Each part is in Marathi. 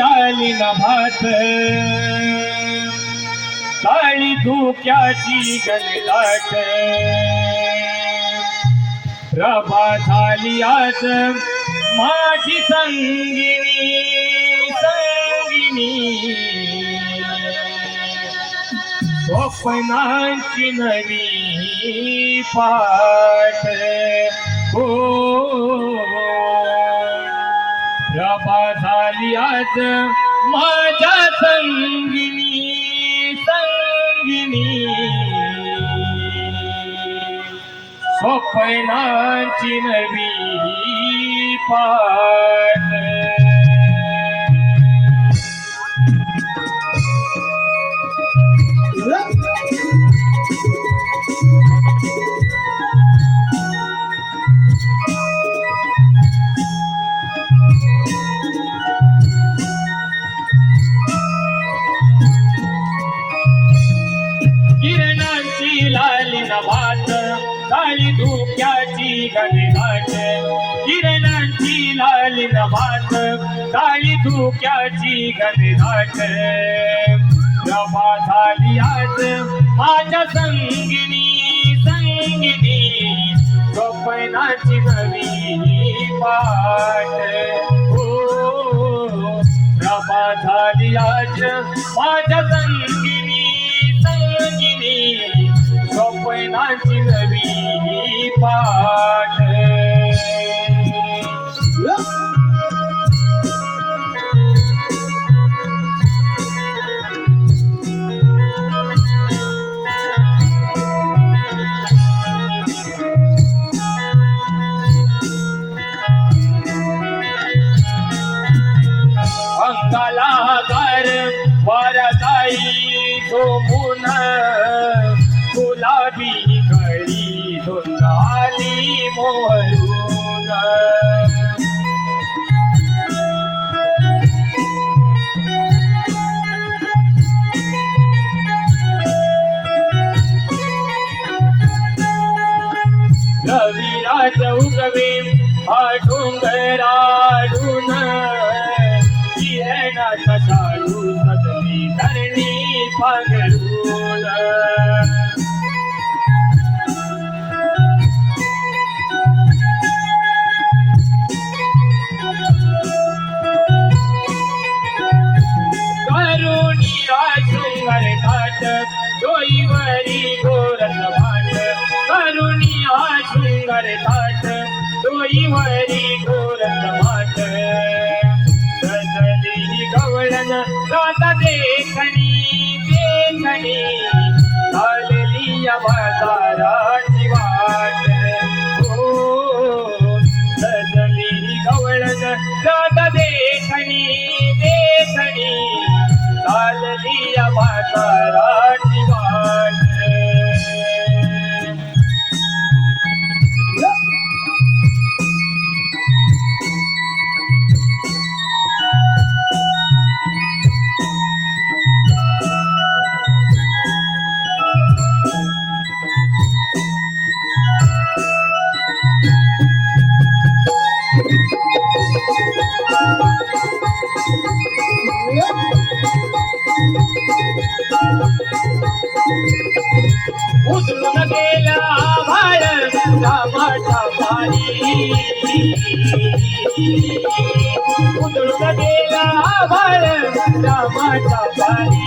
लाली नभात काळी धुक्याची गणदाट प्रभा झाली आज माझी संगिनी संगिनी स्वप्नांची नवी पाठ हो प्रभा झाली आज माझ्या संगिनी संगिनी स्वप्नांची नवी पाठ किरणांची लाली नभात काळी धुक्याची गणगाट किरणांची लाली नभात काळी धुक्याची गणगाट प्रभा झाली आज माझ्या संगिनी संगिनी स्वप्नाची नवी पाठ हो प्रभा झाली आज माझ्या संगिनी संगिनी स्वप्नाची नवी पाठ अंगाला घर वरदाई झोपून गुलाबी कळी धुंदाली मोहरून रविराज उगवे हा डोंगराडून किरणाचा शाडू सजली धरणी पांघरून करुणिया शृंगार घाट डोईवरी गोरस भाट करुणिया शृंगार घाट डोईवरी गोरस भाट सजली गवळण राधा देखणी देखणी चालली या बाजाराची वाट हो सजली गवळण राधा देखणी देखणी चालली या बाजाराची वाट उजळून गेला आभाळ रामाचा पाणी उजळून गेला आभाळ रामाचा पाणी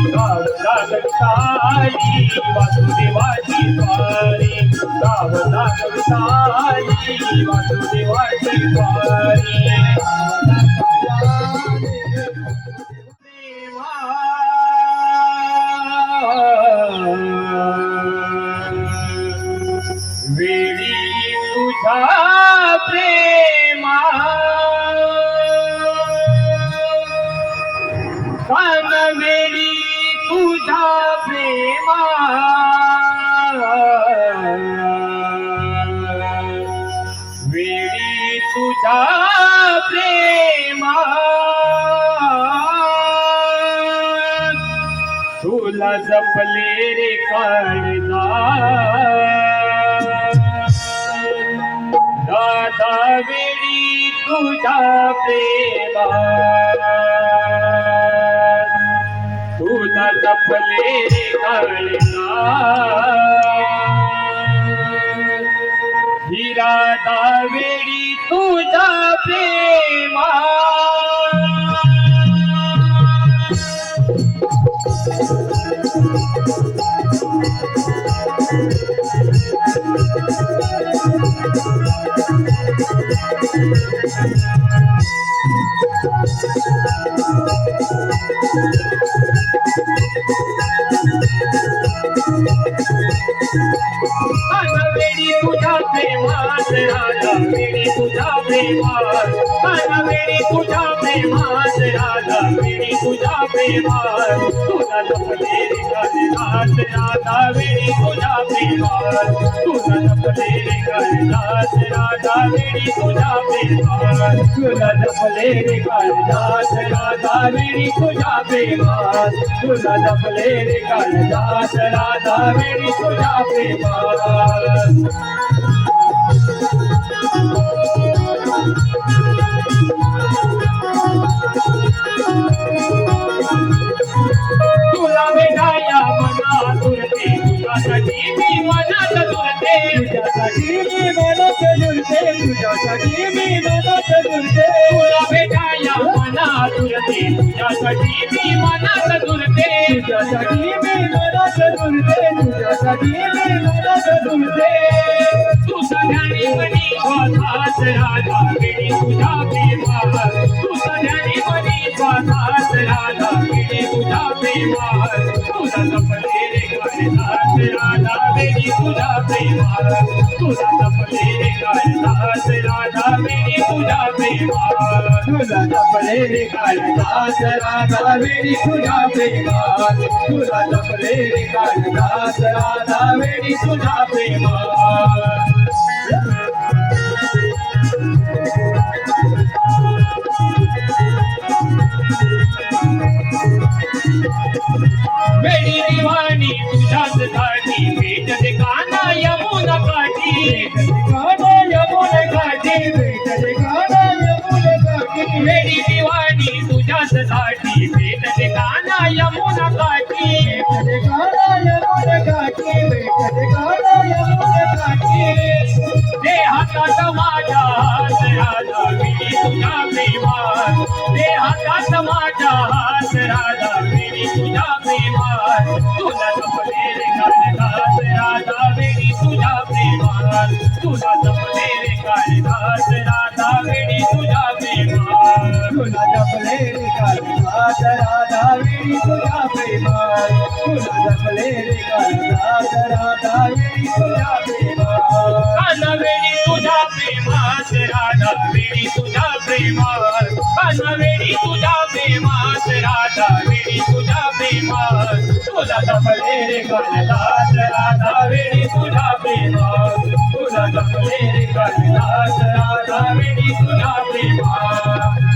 गाव जागताली वासुदेवाची स्वारी गाव जागताली वासुदेवाची स्वारी वेळी तुझा प्रेमा कान वेळी तुझा प्रेमा वेळी तुझा प्रेमा तुला जपले रे काळजा दादा वेळी तुझ्या प्रेमात तुला जपले रे काळजात हिरा दावेडी तुझ्या प्रेमात वेडी तुझ्या प्रेमात राधा वेडी तुझ्या प्रेमात वेडी तुझ्या प्रेमात राधा वेडी तुझ्या प्रेमात तुला जपले रे काळजात राधा वेडी तुझ्या प्रेमात तुला जपले रे काळजात राधा वेडी तुझ्या प्रेमात तुला जपले रे काळजात राधा वेडी तुझ्या प्रेमात तुला जपले रे काळजात राधा वेडी तुझ्या प्रेमात तुला भेटाया मना तुरते तुझ्यासाठी मी मनात दुरते तुझ्यासाठी मी मनात दुरते तुझ्यासाठी मी मनात दुरते तुला भेटाया मना तुरते तुझ्यासाठी मी मनात दुरते तुझ्यासाठी मी मनात दुरते तुझ्यासाठी मी मनात दुरते तू सगळ्यांनी मनी स्वासात राधा वेडी तुझ्या प्रेमात तू सगळ्यांनी मनी स्वासात राधा वेडी तुझ्या प्रेमात तुला जपले रे काळजात राधा वेडी तुझ्या प्रेमात तुला जपले रे काळजात राधा वेडी तुझ्या प्रेमात तुला जपले रे काळजात राधा वेडी तुझ्या प्रेमात तुला जपले रे काळजात राधा वेडी तुझ्या प्रेमात वेडी दिवाणी तुझ्याच साठी भेटते काना यमुना काठी काना यमुना काठी भेटते काना यमुना काठी वेडी दिवाणी तुझ्याच साठी भेटते काना यमुना काठी भेटते काना यमुना काठी भेटते काना यमुना काठी दे हातात माझ्या हात राधा वेडी तुझ्या प्रेमात दे हातात माझ्या हात राधा वेडी तुझ्या प्रेमात तुला जपले रे काळजात राधा वेडी तुझ्या प्रेमात तुला जपले रे काळजात राधा वेडी तुझ्या प्रेमात तुला जपले रे काळजात राधा वेडी तुझ्या प्रेमात तुला जपले रे काळजात राधा वेडी तुझ्या प्रेमात काना वेडी तुझ्या प्रेमात राधा वेडी तुझ्या प्रेमात काना वेडी तुझ्या प्रेमात राधा वेडी तुझ्या प्रेमात तुला जपले रे काळजात राधा वेडी तुझ्या प्रेमात तुला जपले रे काळजात राधा वेडी तुझ्या प्रेमात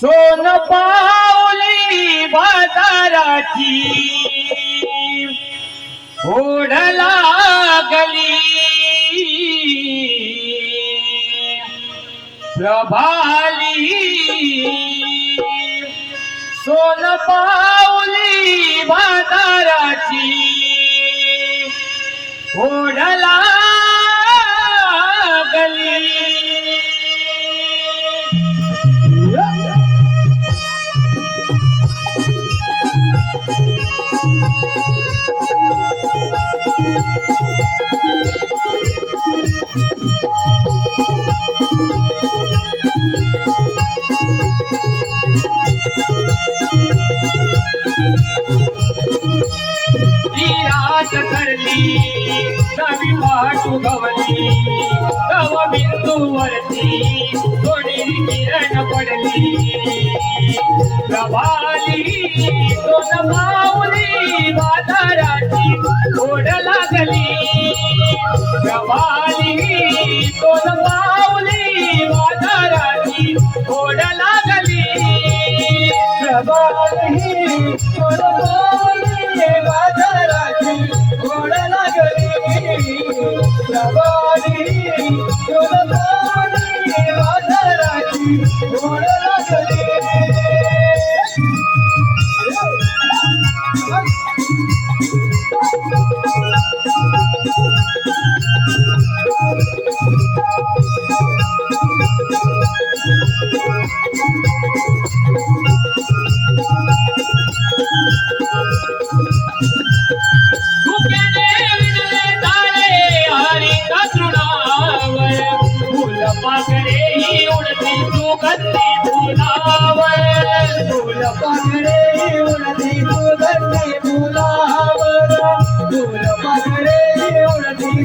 सोन पावली बाजाराची ओढ लागली प्रभाली सोन पावली बाजाराची ओढ लागली ती रात ठरली नवी वाट प्रभाली दोन माऊली बाजाराची ओढ लागली प्रभाली दोन माऊली बाजाराची ओढ लागली प्रभाली दोन माऊली बाजाराची ओढ लागली प्रभाली दोन माऊली बाजाराची ओढ लागली पागडे उडती सुगंधी फुलावर फुल पागडे उडती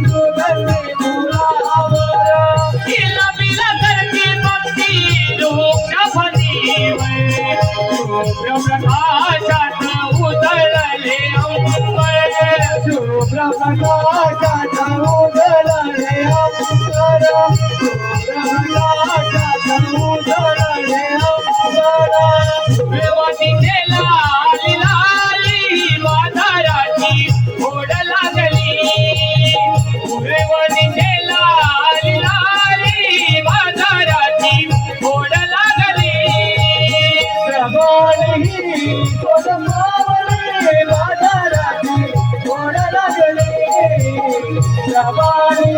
सुगंधी फुलावर तिला बिला करती भक्ती लोकभनीवर शुभ्रप्रकाशात उजळले अंबर शुभ्रप्रकाशात उजळले अंबर शुभ्रप्रकाशात उजळले अंबर रेवतीचे लाली लाली बाजाराची ओढ लागली रेवतीचे लाली लाली बाजाराची ओढ लागली प्रभाली दोन माऊली बाजाराची ओढ लागली प्रभाली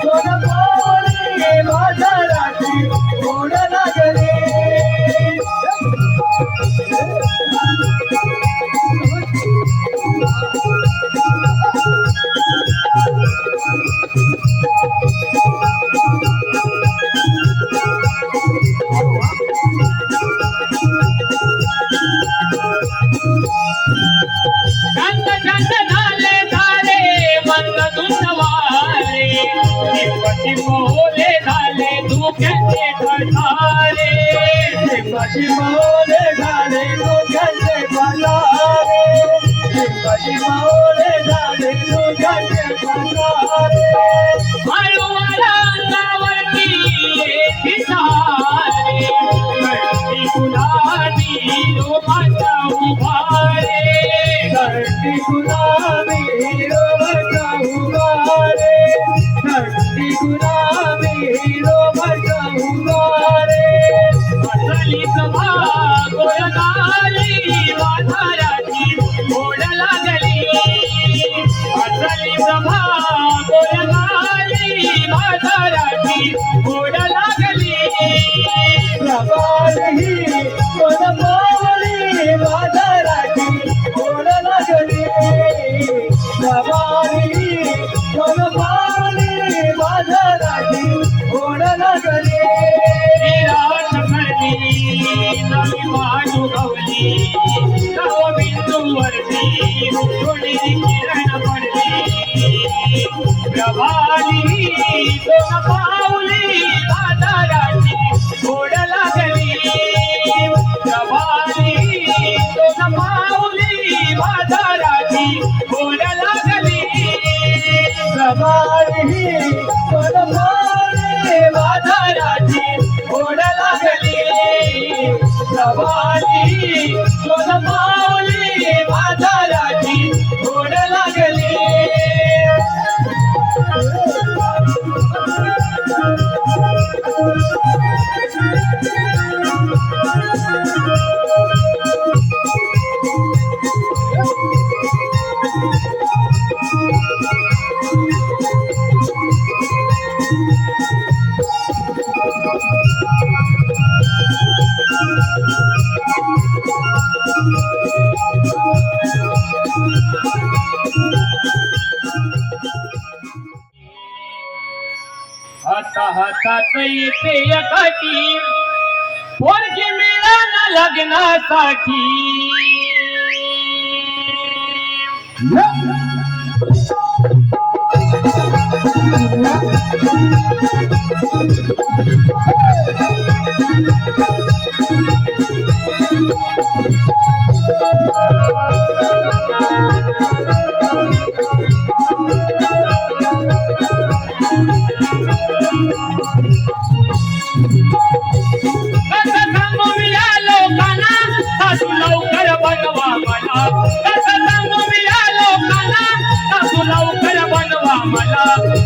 दोन माऊली बाजाराची ओढ लागली शांत शांत झाले झाले मंद दुसवारे शिवची मोले झाले दुःखाचे ठठारे शिवाजी माऊले झाले दुःखाचे पसारे शिवाजी माऊले झाले दुःखाचे पसारे हळूहळू अंगावरती येती सारे घडती गुलाबी लोकांचा उभारे धरती गुलाबी रोमाचा उभारे धरती गुलाबी रोमाचा उभारे असली सभा गोळगाली वाधाराची ओढ लागली असली सभा गोळगाली वाधाराची ओढ लागली प्रभाली दोन माऊली बाजाराची ओढ लागली प्रभाली दोन माऊली बाजाराची ओढ लागली विराट करली नवी मांडू गवली नव बिंदूवरती थोडी किरण पडली प्रभाली दोन पाऊली बाजाराची ओढ लागली प्रभाली दोन पाऊली बाजाराची ओढ लागली प्रभाली दोन माऊली बाजाराची ओढ लागली प्रभाली दोन पाऊली बाजाराची ओढ लागली हाता हातात येते एकाठी पोरगी मिळाला लग्नासाठी कसं सांगू मी या लोकांना सासू लवकर बनवा मला कसं सांगू मी या लोकांना सासू लवकर बनवा मला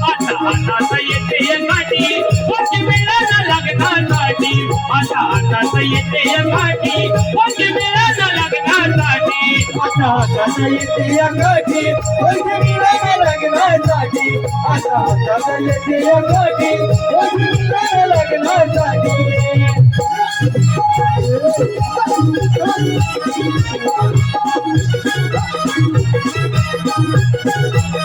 आता हातात येते काठी कोणी मिळालं लग्नासाठी आता हातात येते काठी कोणी मिळालं लग्नासाठी आता हातात येते या काठी कोणी मिळालं लग्नासाठी आता हातात येते या काठी कोणी मिळालं लग्नासाठी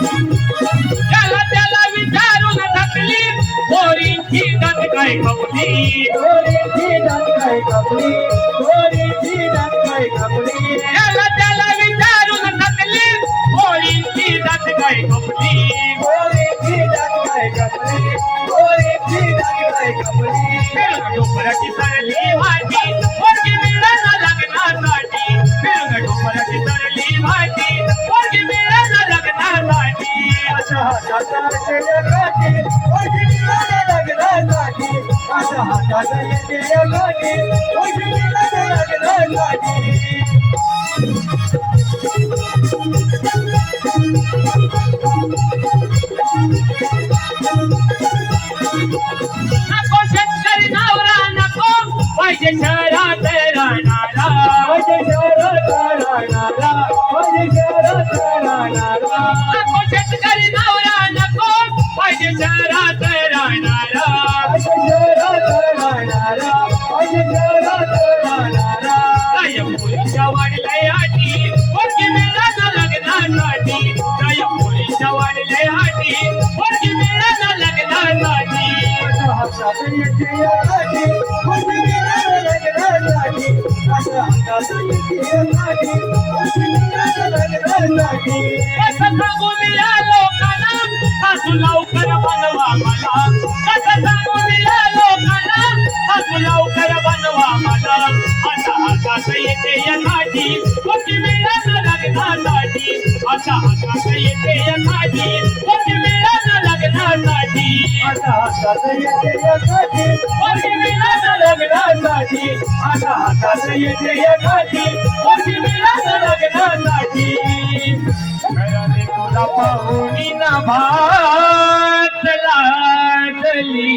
त्याला त्याला विचारून टाकली पोरींची दात काय खवली गोरीची दात काय कापली गोरीची दात काय कापली त्याला त्याला विचारून टाकली पोरींची दात काय खवली गोरीची दात काय कापली गोरीची दात काय कापली डोंगराची सरली भाजी पोरगी मिळालं लग्नासाठी डोंगराची सरली भाजी पोरगी मिळालं लग्नासाठी आता हातात येते काठी कोणी मिळालं लग्नासाठी आता हातात येते काठी कोणी मिळालं लग्नासाठी नको शेतकरी नवरा नको पाहिजे शहरात राहणारा माझे शहरात राहणारा माझे शहरात राहणारा नको शेतकरी नवरा नको पाहिजे शहरात राहणारा माझे शहरात राहणारा माझे शहरात राहणारा काय मुलीच्या वाढलंय हाटी पोरगी मिळालं लग्नासाठी काय मुलीच्या वाढलंय हाटी पोरगी मिळालं लग्नासाठी आता हातात येते या काठी कोणी मिळालं लग्नासाठी आता हातात येते या काठी कोणी मिळालं लग्नासाठी कसं सांगू मी या लोकांना सासू लवकर बनवा मला कसं सांगू मी या लोकांना सासू लवकर बनवा मला आता हातात येते या काठी कोणी मिळालं लग्नासाठी आता हातात येते या काठी कोणी मिळालं लग्नासाठी आता हातात येते या काठी कोणी मिळालं लग्नासाठी आता हातात येते या काठी कोणी मिळालं लग्नासाठी घराने तुला पाहुणी ना भात लाटली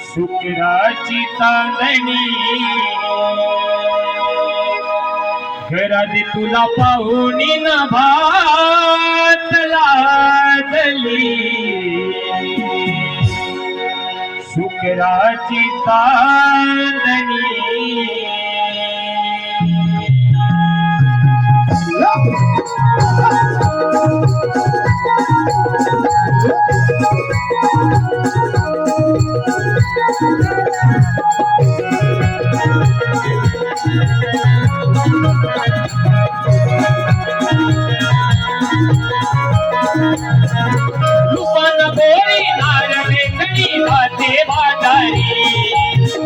शुक्राची तांदणी घरात तुला पाहुणी ना भात लाटली शुक्राची तांदणी लुपान गोरी नार वेगळी वाटे बाजारी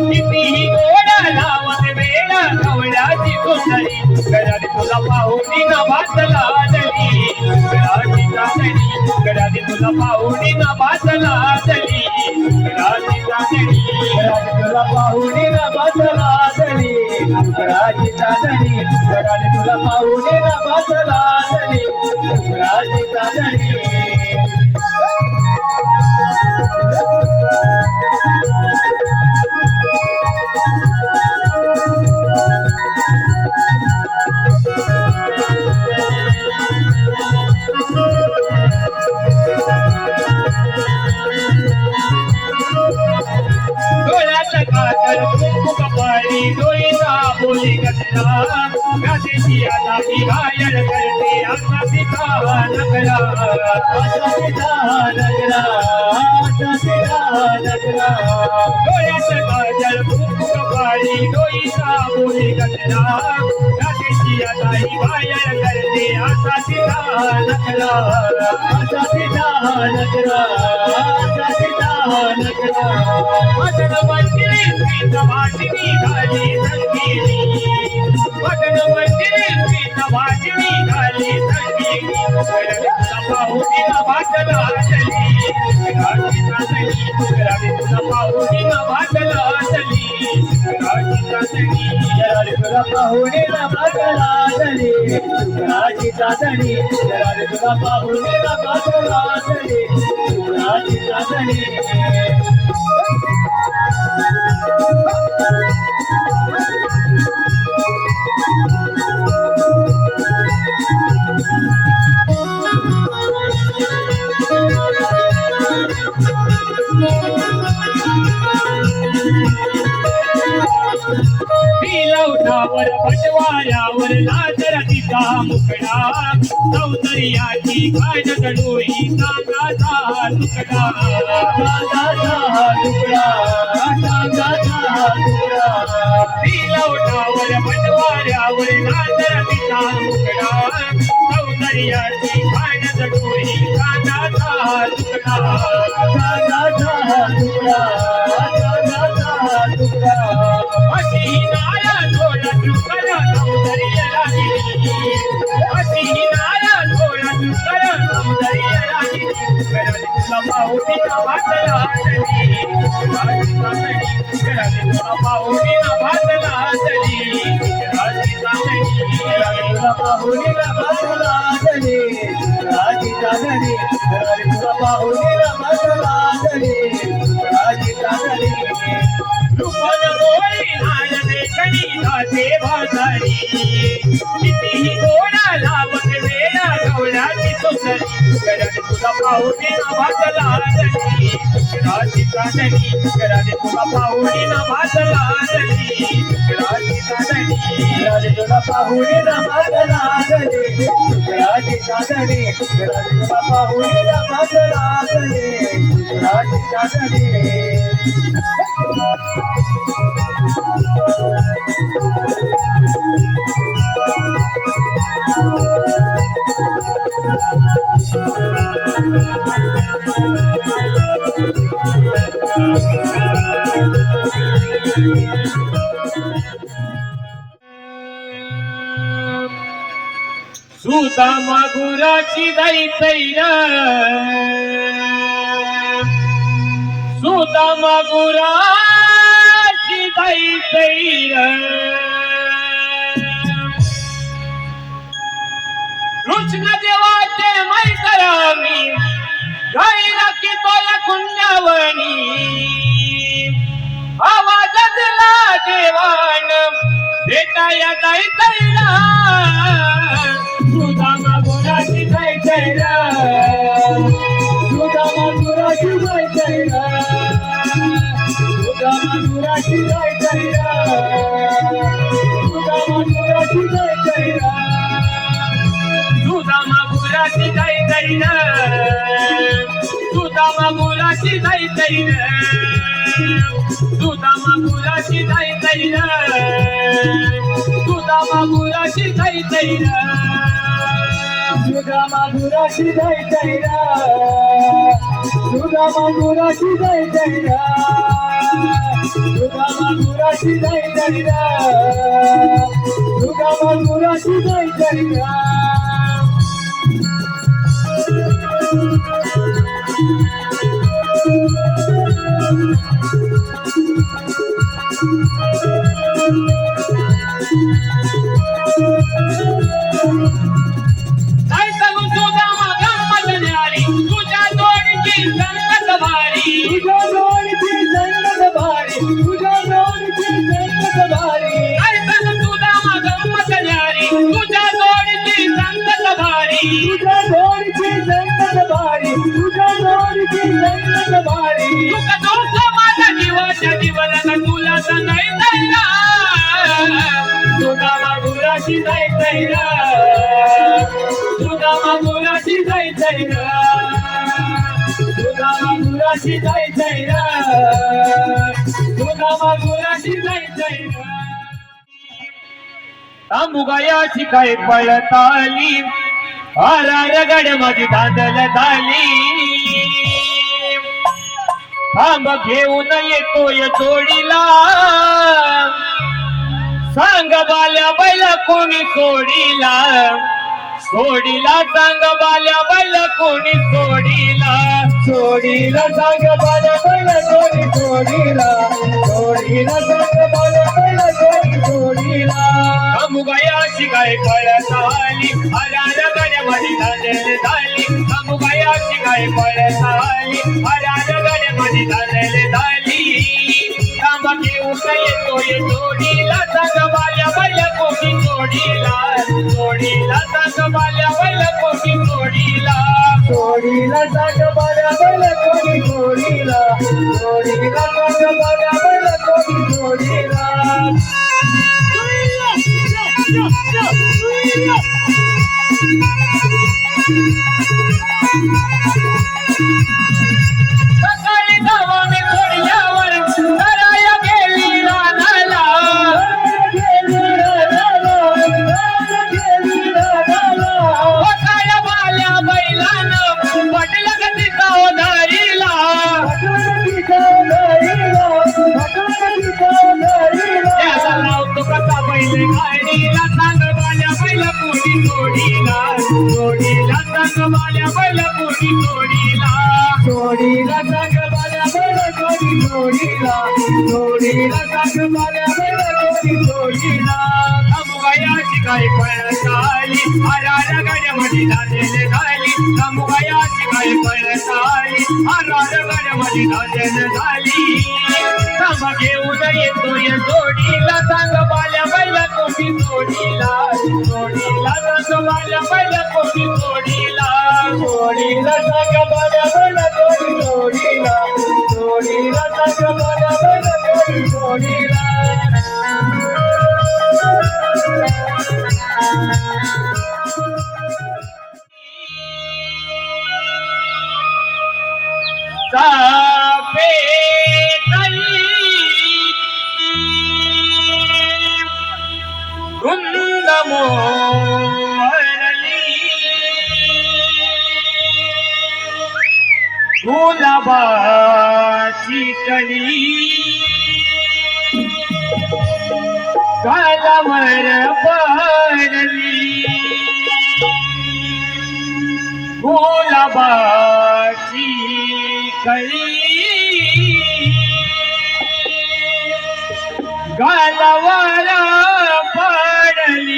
कितीही गोड लावत वेळ कवड्याची सुंदरी घरात तुला पाहुणी ना भात लादली घराची चांदणी घरात तुला पाहुणी ना भात लादली घराची चांदणी घरात तुला पाहुणे ना बाजला आदली घराची चांदणी घरात तुला पाहुणे ना बाजला आदली घराची चांदणी डोळ्यात कातर कुंकू कपाळी डोईचा बोली कथला गादीची आता मी घायल करते आता तिचा नकरा आता तिचा नगरा आता तिचा नगरा डोळ्यात काजल कुंकू कपाळी डोईचा बोली कथला त्याची आता ही घायल करते असा तिचा नखरा असा तिचा नखरा असा तिचा नखरा मटण मंदिरी स्वीत भाषिणी झाली संगीनी मटण मंदिरी स्वीत भाषिणी झाली संगीनी तुला पाहुणीला भाटला चली राजी चांदणी तुला पाहुणीला भाटला चली राजी चांदणी तुला पाहुणीला भाटला चली राजी चांदणी तुला पाहुणीला भाटला चली राजी चांदणी लवठावर पटवाऱ्यावर नाचर तिचा मुकडा सौंदर्याची खाजत डोळी सांगाचा तुकडा सांगाचा तुकडा सांगाचा तुकडा लवठावर पटवाऱ्यावर नाचर तिचा मुकडा सौंदर्याची खाजत डोळी सांगाचा तुकडा सांगाचा तुकडा सांगाचा तुकडा अशी नाया थोडा दुकर सौंदर्य लागली अशी नाया थोडा दुकर सौंदर्य लागली तुला पाहुणीला भातला चली राजी चांदणी तुला पाहुणीला भातला चली राजी चांदणी तुला पाहुणीला भाटला चली राजी चांदणी तुला पाहुणीला भाटला चली राजी चांदणी रुपन गोळी नाय देखणी जाते भाजारी कितीही गोडा लावत वेळा गवळ्याची सुंदरी कराने तुला पाहुणीला भातला चली राजी चांदणी कराने तुला पाहुणीला भातला चली राजी चांदणी तुला पाहुणीला भाटला चली राजी चांदणी तुला पाहुणीला भाटला चली राजी चांदणी सुदामा गुराची दाई तैरा सुदामा गुराची दाई तैरा कृष्ण देवाचे मै करावी गायला की तोला कुंजावणी आवाजातला देवान भेटाया दाई तैरा सुदामा गुराची दाई तैरा सुदामा गुराची दाई तैरा सुदामा गुराची दाई तैरा सुदामा गुराची दाई तैरा सुदामा गुराची दाई तैरा सुदामा गुराची दाई तैरा सुदामा गुराची दाई तैरा सुदामा गुराची दाई तैरा सुदामा गुराची दाई तैरा सुदामा गुराची दाई तैरा सुदामा गुराची दाई तैरा सुदामा गुराची दाई तैरा काय सांगू सुदामा गंमत न्यारी तुझ्या जोडीची संगत भारी तुझ्या जोडीची संगत भारी तुझ्या जोडीची संगत भारी काय सांगू सुदामा गंमत न्यारी तुझ्या जोडीची संगत भारी तुझ्या जोडीची संगत भारी तुझ्या जोडीची संगत भारी तुका दोस्त माझा जीवाच्या जीवनाला तुला तर नाही तैरा सुदामा गुराची दाई तैरा सुदामा गुराची दाई तैरा सुदामा गुराची दाई तैरा सुदामा गुराची दाई तैरा तांबुगायाची काय पळताली आरार गड माझी धांदल झाली थांब घेऊन येतोय जोडीला सांग बाल्या बैला कोणी सोडीला सोडीला सांग बाल्या बैला कोणी सोडीला सोडीला सांग बाल्या बैला कोणी सोडीला सोडीला सांग बाल्या बैला कोणी सोडीला तांबुगायाची काय पळत आली आरार गड्यामध्ये धांदल झाली तांबुगायाची काय पळत आली आरार गड्यामध्ये धांदल झाली थांब घेऊन येतोय जोडीला सांग बाल्या बैला कोणी सोडीला सोडीला सांग बाल्या बैला कोणी सोडीला सोडीला सांग बाल्या बैला कोणी सोडीला सोडीला सांग बाल्या बैला कोणी सोडीला सकाळी धावा मी सोडल्यावर कराया गेली रानाला वकाया बाल्या बैलानं पटलं का तिचा ओधारीला त्याचा लावतो कसा बैल गाडीला सांग बाल्या बैला कोणी सोडीला सोडीला सांग बाल्या बैला कोणी सोडीला सोडीला सांग बाल्या बैला कोणी सोडीला सोडीला सांग बाल्या बैला कोणी सोडीला तांबुगायाची काय पळत आली आरार गड्यामध्ये धांदल झाली तांबुगायाची काय पळत आली आरार गड्यामध्ये धांदल झाली थांब घेऊन येतोय जोडीला सांग बाल्या बैला कोणी सोडीला सोडीला सांग बाल्या बैला कोणी सोडीला सोडीला सांग बाल्या बैला कोणी सोडीला सोडीला सांग बाल्या बैला कोणी सोडीला चाफे तळी वृंद मोहरली गुलाबाची कळी गालावर पडली गुलाबाची कळी गालावर पडली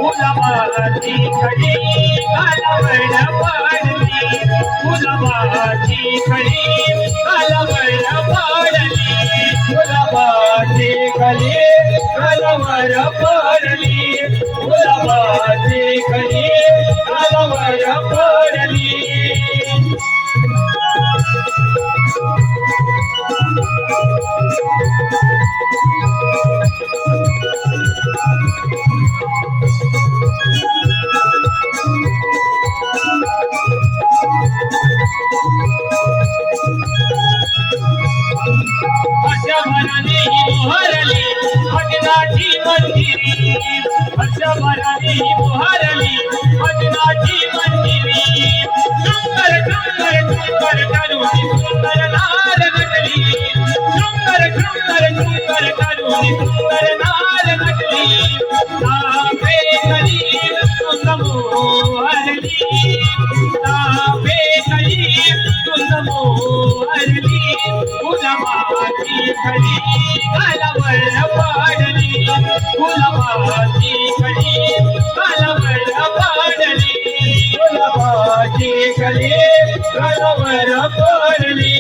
गुलाबाची खडी गालावर पडली गुलाबाची खडी गालावर पडली गुलाबाची खडी गालावर पडली गुलाबाची खडी गालावर पडली हर्षभराने ही मोहरली भजनाची मंदिरी हर्षभराने ही मोहरली भजनाची मंदिरी शंकर शंकर शंकर करुणी सुंदर नार नटली शंकर शंकर शंकर करुणी सुंदर नार नटली तापे कली तुझ मोहरली तापे कली तुझ मोहरली गुलाबाची खडी गालावर पडली गुलाबाची खडी गालावर पडली गुलाबाची खडी गालावर पडली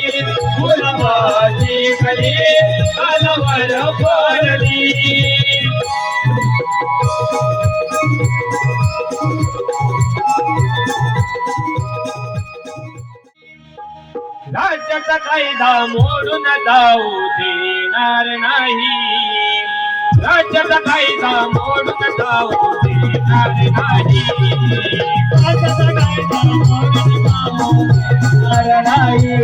गुलाबाची खडी कालवर पडली राज्याचा कायदा मोडून जाऊ देणार नाही राज्याचा कायदा मोडून जाऊ देणार नाही राज्याचा कायदा मोडून जाऊ देणार नाही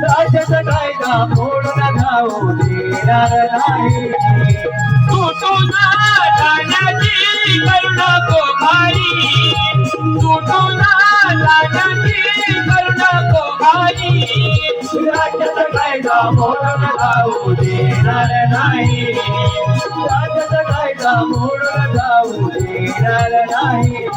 राज्याचा कायदा मोडून जाऊ देणार नाही तुटून जाण्याची करू नको घाई तुटून जाण्याची करू नको घाई राज्याचा कायदा मोडून जाऊ देणार नाही राज्याचा कायदा मोडून जाऊ देणार नाही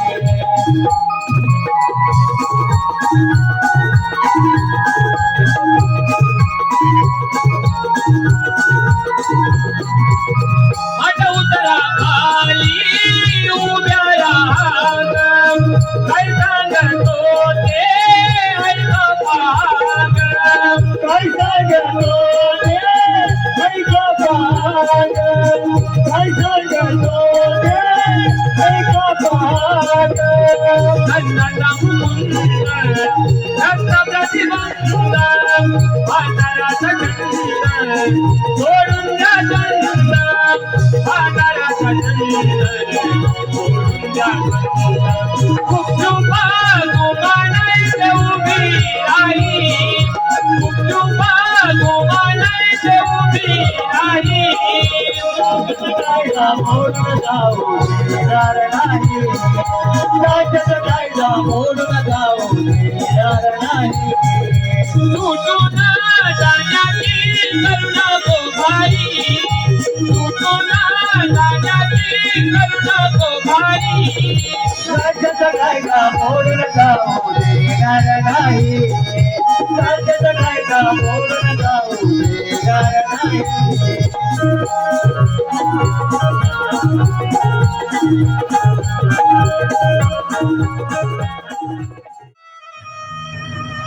माझ्या उतरा खाली उभ्या राहत काय सांगतो ते ऐका पाग काय सांगतो ते ऐका पाग काय सांगतो ते ऐका पाग अन्नाचा मुंद रक्त प्रतिबंध बाजाराचा छंद सोडून द्या छंद बाजाराचा छंद सोडून द्या छंद गुपचुपा दुकानात उभी राही गुपचुपा दुकानात उभी राही कायदा मोडून जाऊ देणार नाही राज्याचा कायदा मोडून जाऊ देणार नाही तुटून जाण्याची करू नको घाई तुटून जाण्याची करू नको घाई राज्याचा कायदा मोडून जाऊ देणार नाही राज्याचा कायदा मोडून जाऊ देणार नाही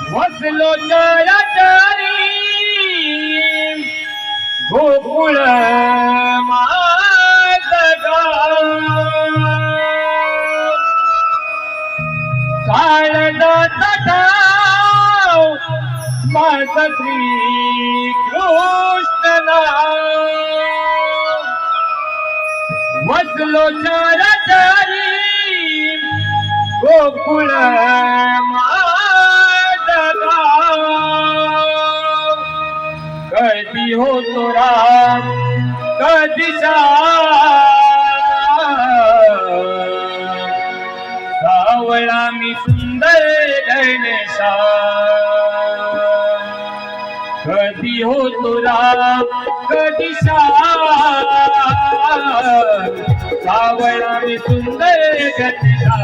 वसलो चराचरी गोकुळ मातगा काळजाचा ठाव माझा श्री कृष्ण वसलो चराचरी गोकुळ मातगा कधी होतो राम कधी सावळा मी सुंदर गणेशा कधी होतो राम कधी सावळा मी सुंदर गणेशा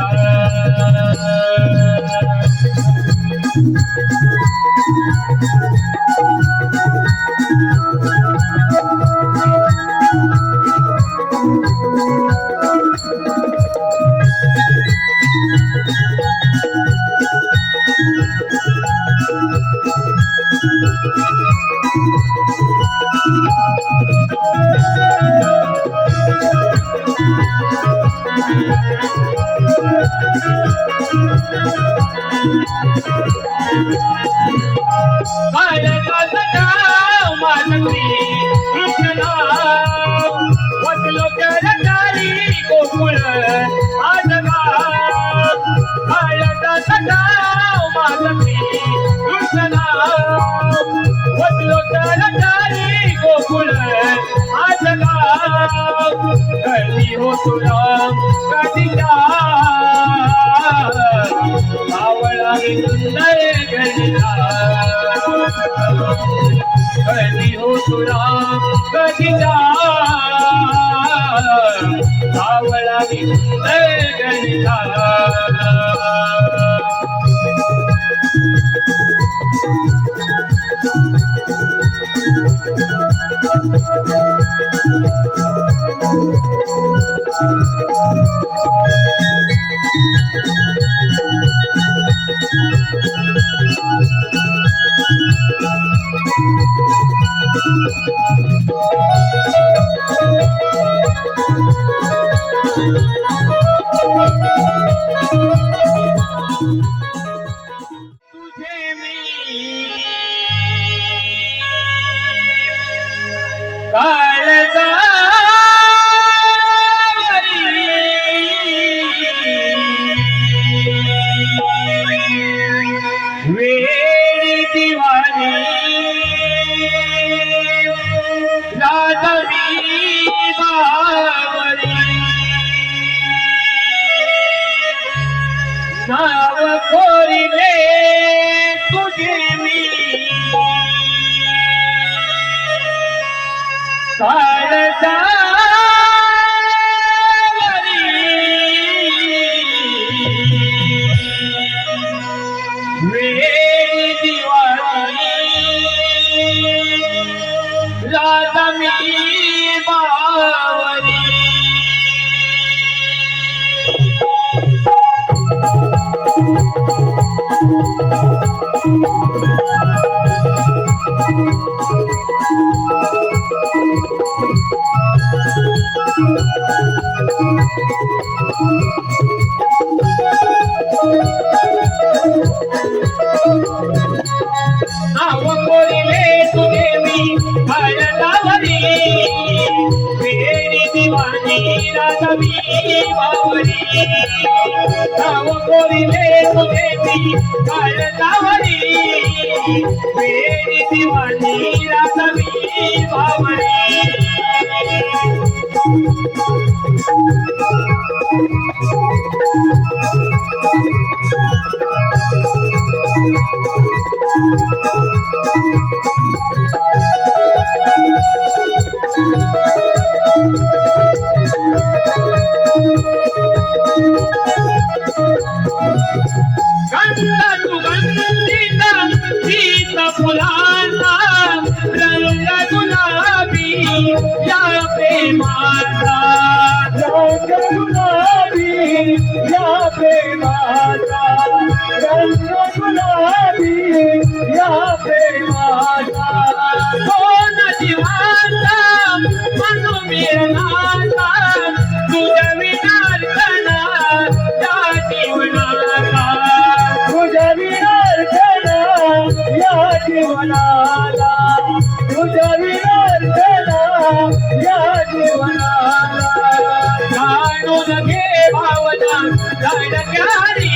कधी हो तुला कधी सावळा गणिता तुझे मी काळजावरी वेडी दिवाणी राधवी बावरी नाव कोरिले तुझे मी काळजावरी वेडी दिवाणी राधवी बावरी नाव कोरिले तुझे मी काळजावरी वेडी दिवाणी राधवी बावरी नाव कोरिले तुझे मी काळजावरी वेडी दिवाणी राधवी बावरी सुगंधित शीत फुलांचा रंग गुलाबी या प्रेमाचा रंग गुलाबी या प्रेमाचा रंग गुलाबी या प्रेमाचा कोण जीवाचा मनु मिळणाचा तुझ्या विनार्दना या जीवनाचा तुझ्या विनार्दना या जीवनाला तुझ्या विनार्दना या जीवनाला जाणून घे भावना जाणकारी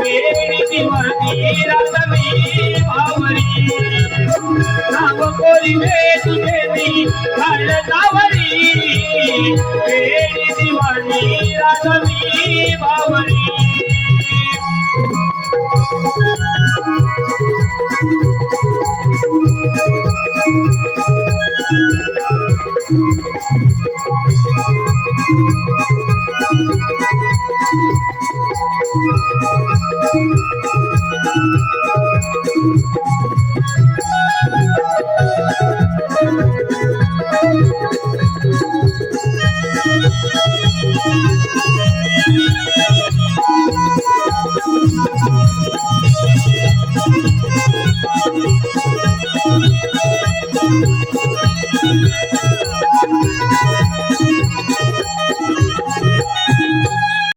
वेडी दिवाणी राधवी बावरी नाव कोरिले तुझे मी काळजावरी वेडी दिवाणी राधवी बावरी